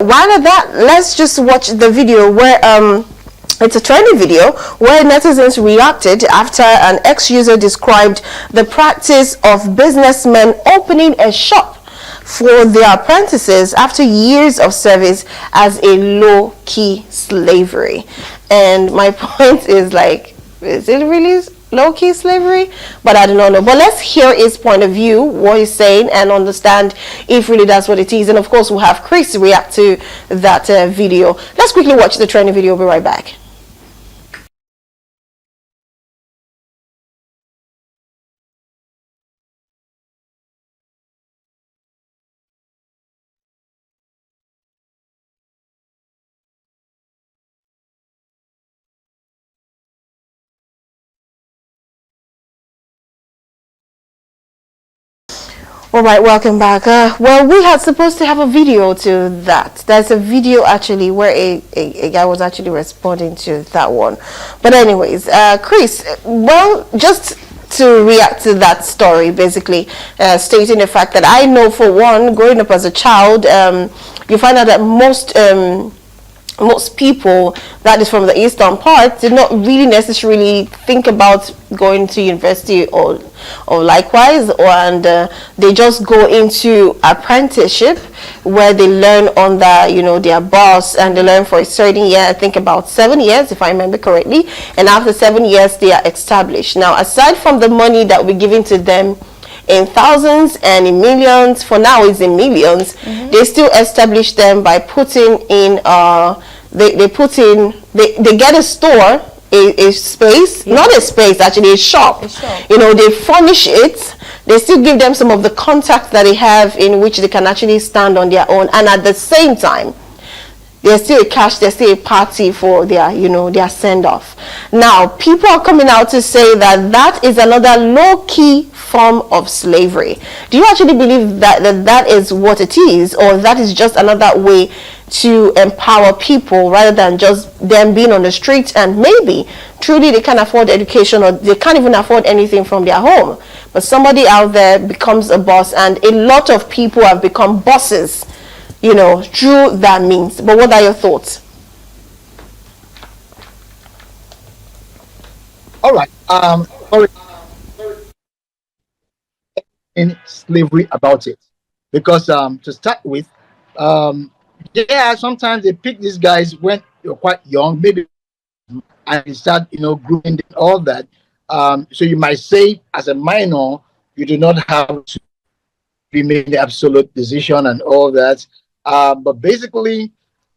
while at that, let's just watch the video where it's a trendy video where netizens reacted after an ex-user described the practice of businessmen opening a shop for their apprentices after years of service as a low-key slavery. And my point is, like, is it really low-key slavery? But I do not know. But let's hear his point of view, what he's saying, and understand if really that's what it is. And of course, we'll have Chris react to that video. Let's quickly watch the trendy video. We'll be right back. All right, welcome back. Well, we had supposed to have a video to that. There's a video actually where a guy was actually responding to that one. But anyways, Chris, well, just to react to that story, basically stating the fact that I know, for one, growing up as a child, you find out that most people that is from the eastern part did not really necessarily think about going to university or likewise, and they just go into apprenticeship where they learn under, you know, their boss, and they learn for a certain year, I think about 7 years if I remember correctly, and after 7 years they are established. Now, aside from the money that we're giving to them in thousands and in millions, for now it's in millions, they still establish them by putting in they get a store, a space, not a space, actually a shop. You know, they furnish it. They still give them some of the contacts that they have in which they can actually stand on their own, and at the same time there's still a cash, there's still a party for their, you know, their send-off. Now, people are coming out to say that that is another low-key form of slavery. Do you actually believe that that is what it is, or that is just another way to empower people rather than just them being on the streets, and maybe truly they can't afford education, or they can't even afford anything from their home, but somebody out there becomes a boss, and a lot of people have become bosses, you know, through that means? But what are your thoughts? All right. In slavery about it, because to start with, yeah, sometimes they pick these guys when you're quite young, maybe, and they start, you know, grooming them, all that. So you might say, as a minor, you do not have to be making the absolute decision and all that. But basically,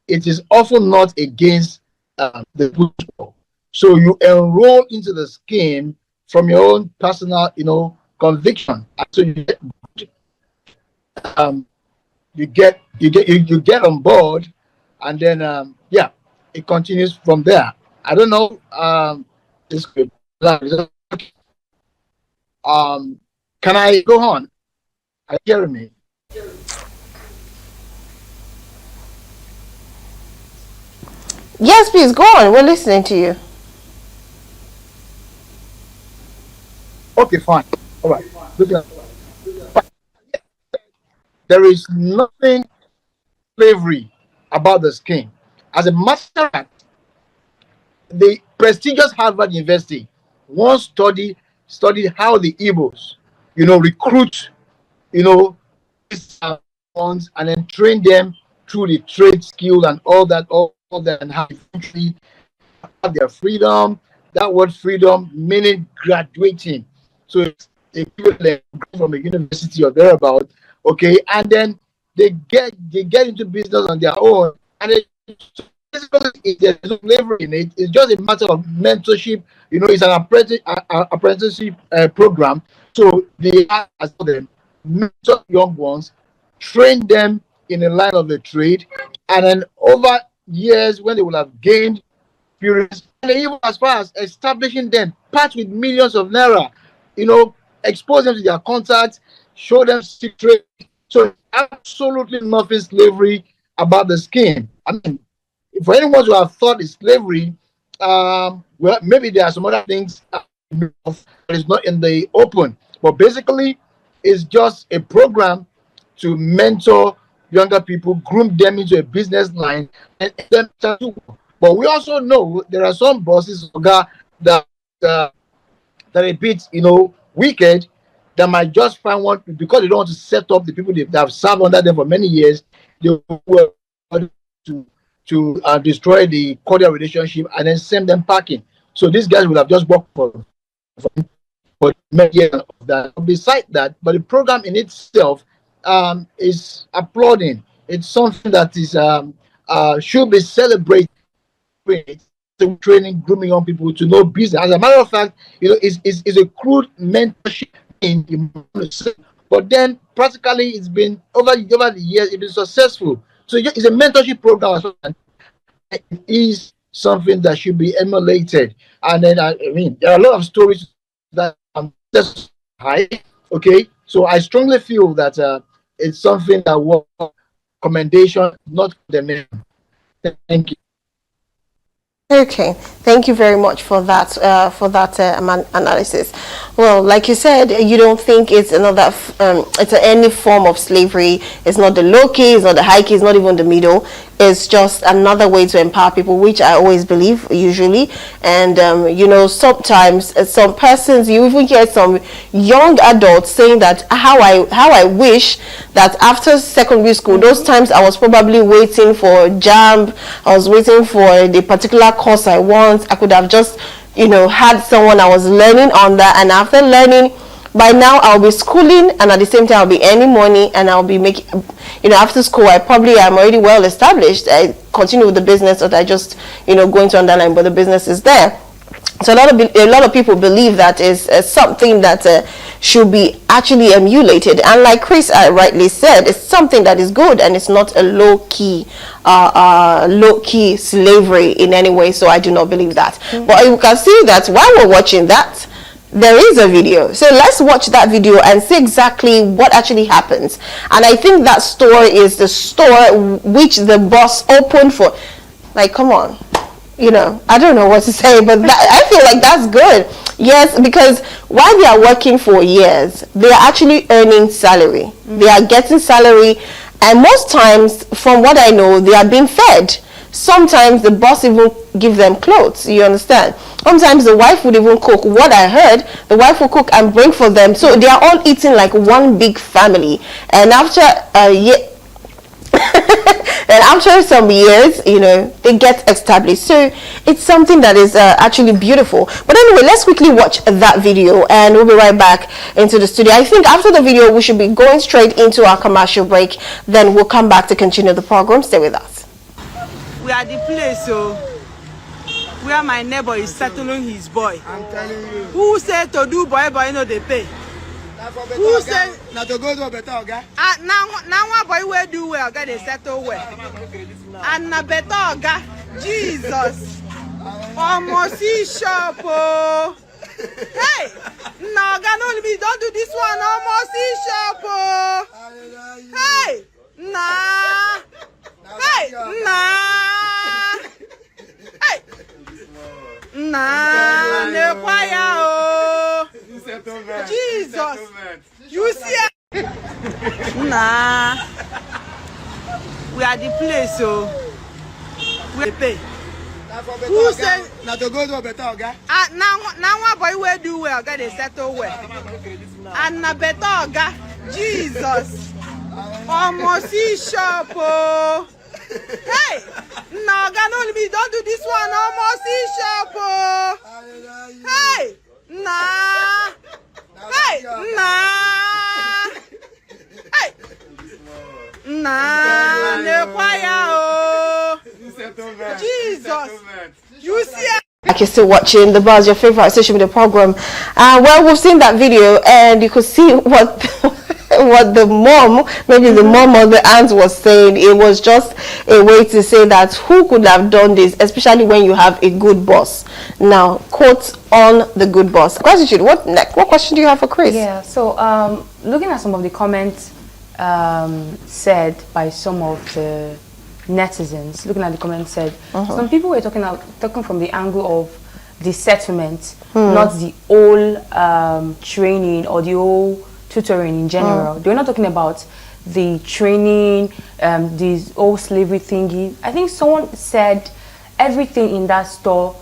it is often not against the people. So you enroll into the scheme from your own personal, you know, conviction. So you get on board, and then yeah, it continues from there. I don't know. This could, can I go on? Are you hearing me? Yes, please go on. We're listening to you. Okay, fine. All right. There is nothing slavery about the scheme. As a matter of fact, the prestigious Harvard University once studied how the Igbos, you know, recruit, you know, ones, and then train them through the trade skill and all that, and how eventually have their freedom. That word freedom meaning graduating. So it's equivalent from a university or thereabout, okay, and then they get into business on their own, and basically there's no slavery in it. It's just a matter of mentorship. You know, it's an apprenticeship program. So they are, as them, mentor young ones, train them in the line of the trade, and then over years, when they will have gained experience, and even as far as establishing them, part with millions of naira, you know, expose them to their contacts, show them secret. So absolutely nothing slavery about the scheme. I mean, for anyone who have thought it's slavery, well, maybe there are some other things that is not in the open. But basically, it's just a program to mentor younger people, groom them into a business line, and then start to work. But we also know there are some bosses that uh, that are a bit, wicked, that might just find one because they don't want to set up the people that have served under them for many years. They will to destroy the cordial relationship and then send them packing. So these guys will have just worked for many years of that. Besides that, but the program in itself is applauding. It's something that is should be celebrated. Training, grooming young people to know business. As a matter of fact, it's a crude mentorship but then practically it's been over the years, it's been successful. So it's a mentorship program as well. It is something that should be emulated. And then I mean there are a lot of stories that just high. Okay, so I strongly feel that it's something that was commendation, not condemnation. Thank you. Okay, thank you very much for that analysis. Well, like you said, you don't think it's another it's any form of slavery. It's not the low key, it's not the high key, it's not even the middle. It's just another way to empower people, which I always believe usually. And sometimes some persons, you even hear some young adults saying that how I wish that after secondary school, those times I was probably waiting for JAMB, I was waiting for the particular course I want. I could have just had someone I was learning on that, and after learning, by now I'll be schooling, and at the same time I'll be earning money, and I'll be making, after school I'm already well established. I continue with the business, or I just going to underline, but the business is there. So a lot of people believe that is something that should be actually emulated, and like Chris rightly said, it's something that is good, and it's not a low key slavery in any way. So I do not believe that. But you can see that while we're watching that, there is a video. So let's watch that video and see exactly what actually happens. And I think that store is the store which the boss opened for. Like, come on. I don't know what to say, but I feel like that's good. Yes, because while they are working for years, they are actually earning salary. They are getting salary, and most times, from what I know, they are being fed. Sometimes the boss even give them clothes, you understand? Sometimes the wife would even cook. What I heard, the wife will cook and bring for them. So they are all eating like one big family. And after a year, and after some years, they get established. So it's something that is actually beautiful. But anyway, let's quickly watch that video, and we'll be right back into the studio. I think after the video, we should be going straight into our commercial break. Then we'll come back to continue the program. Stay with us. We are the place where my neighbor is settling his boy. I'm telling you. Who said to do boy they pay? Who said now to go to a better guy? Now one boy will do well, they settle well. And a better guy, Jesus. Almost see shop. Hey, no, don't do this one. Almost see shop. Hey, nah. Hey, nah. Hey, nah. Ne choir. Jesus. You see? Nah. We are the place, we pay. Who said now to go to a better guy? Now one boy will do well, they settle well. And a better guy, Jesus. Almost see shop. Hey, no, don't do this one. Almost see shop. Hey, nah. Hey, nah. Hey, nah. Ne choir. Jesus. You see? Like you're still watching The Buzz, your favorite social media program. Well, we've seen that video, and you could see what the mom, maybe the mom or the aunt was saying. It was just a way to say that who could have done this, especially when you have a good boss. Now, quote on the good boss. Gratitude. What question do you have for Chris? Yeah, so looking at some of the comments said by some of the netizens, looking at the comments said, some people were talking from the angle of the settlement, not the whole training or the whole tutoring in general. They were not talking about the training, this old slavery thingy. I think someone said everything in that store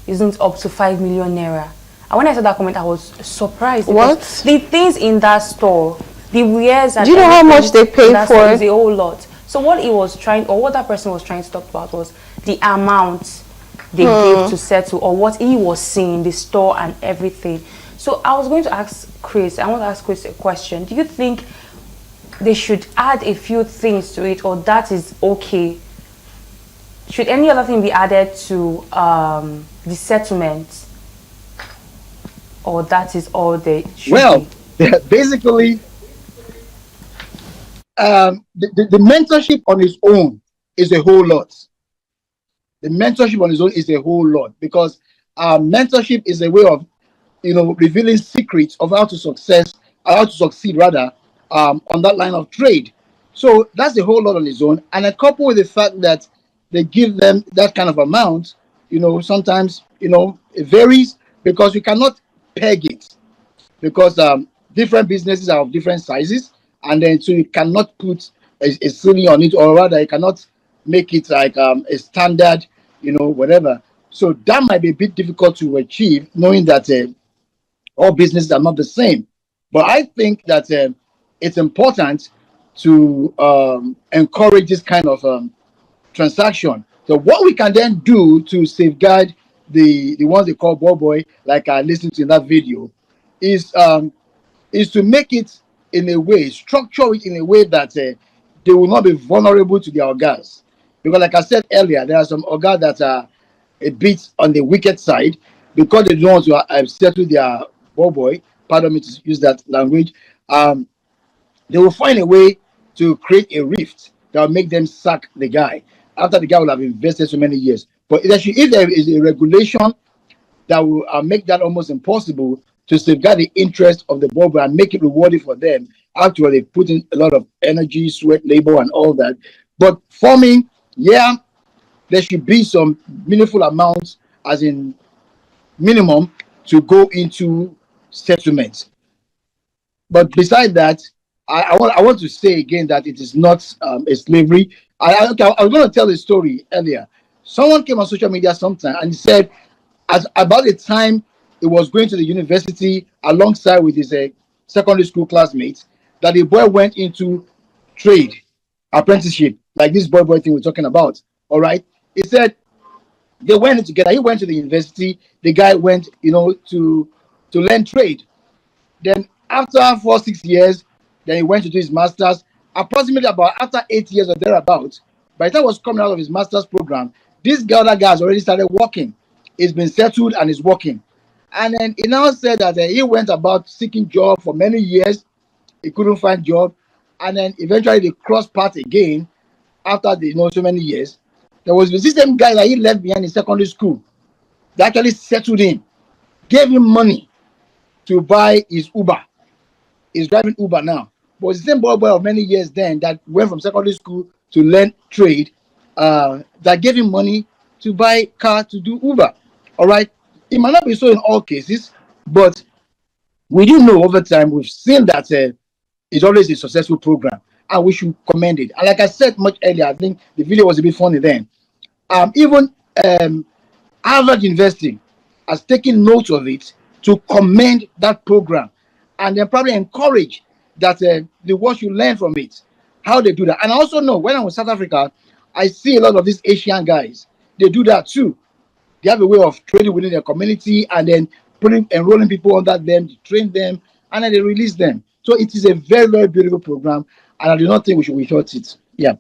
isn't up to 5 million naira. And when I saw that comment, I was surprised. What? The things in that store, the wares and Do you know how much they pay for it? Is a whole lot. So what he was trying, or what that person was trying to talk about, was the amount they gave to settle, or what he was seeing, the store and everything. So I was going to ask Chris, I want to ask Chris a question. Do you think they should add a few things to it, or that is okay? Should any other thing be added to the settlement, or that is all they should be? Basically, the mentorship on its own is a whole lot. The mentorship on its own is a whole lot, because mentorship is a way of, revealing secrets of how to succeed rather, on that line of trade. So that's a whole lot on its own. And a couple with the fact that they give them that kind of amount, sometimes, it varies, because you cannot peg it, because different businesses are of different sizes, and then so you cannot put a ceiling on it, or rather you cannot make it like a standard, whatever. So that might be a bit difficult to achieve, knowing that all businesses are not the same. But I think that it's important to encourage this kind of transaction. So what we can then do to safeguard the ones they call boy, like I listened to in that video, is to make it in a way, structure it in a way that they will not be vulnerable to their orgas. Because like I said earlier, there are some orgas that are a bit on the wicked side, because they don't want to settle their boy, pardon me to use that language. They will find a way to create a rift that will make them sack the guy after the guy will have invested so many years. But if there is a regulation that will make that almost impossible, to safeguard the interest of the boy and make it rewarding for them, after they put in a lot of energy, sweat, labor, and all that. But farming, there should be some meaningful amounts, as in minimum, to go into settlements. But besides that, I want to say again that it is not a slavery. I was going to tell a story earlier. Someone came on social media sometime and he said, about the time he was going to the university alongside with his secondary school classmates, that the boy went into trade, apprenticeship, like this boy thing we're talking about. All right. He said they went in together. He went to the university. The guy went, to learn trade. Then after 4-6 years, then he went to do his master's. Approximately about after 8 years or thereabouts, by the time he was coming out of his master's program, this other guy has already started working. He's been settled and is working. And then he now said that he went about seeking job for many years. He couldn't find job. And then eventually they crossed paths again after so many years. There was the same guy that he left behind in secondary school that actually settled him, gave him money to buy his Uber. He's driving Uber now. But it's the same boy of many years then that went from secondary school to learn trade, that gave him money to buy car to do Uber. All right. It might not be so in all cases, but we do know over time, we've seen that it's always a successful program, and we should commend it. And like I said much earlier, I think the video was a bit funny then. Even Harvard University has taken note of it to commend that program, and then probably encourage that the world should learn from it, how they do that. And I also know when I was in South Africa, I see a lot of these Asian guys. They do that too. They have a way of training within their community, and then enrolling people under them, to train them, and then they release them. So it is a very, very beautiful program, and I do not think we should without it. Yeah.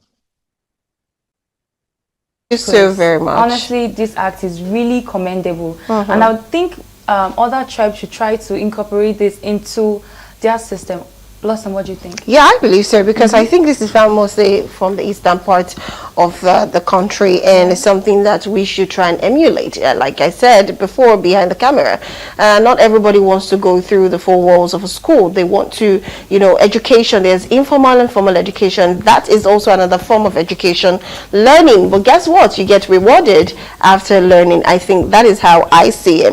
Thank you so very much. Honestly, this act is really commendable, and I would think other tribes should try to incorporate this into their system. Blossom, what do you think? Yeah, I believe so, because I think this is found mostly from the eastern part of the country, and it's something that we should try and emulate. Like I said before, behind the camera, not everybody wants to go through the four walls of a school. They want to, education. There's informal and formal education. That is also another form of education, learning. But guess what? You get rewarded after learning. I think that is how I see it.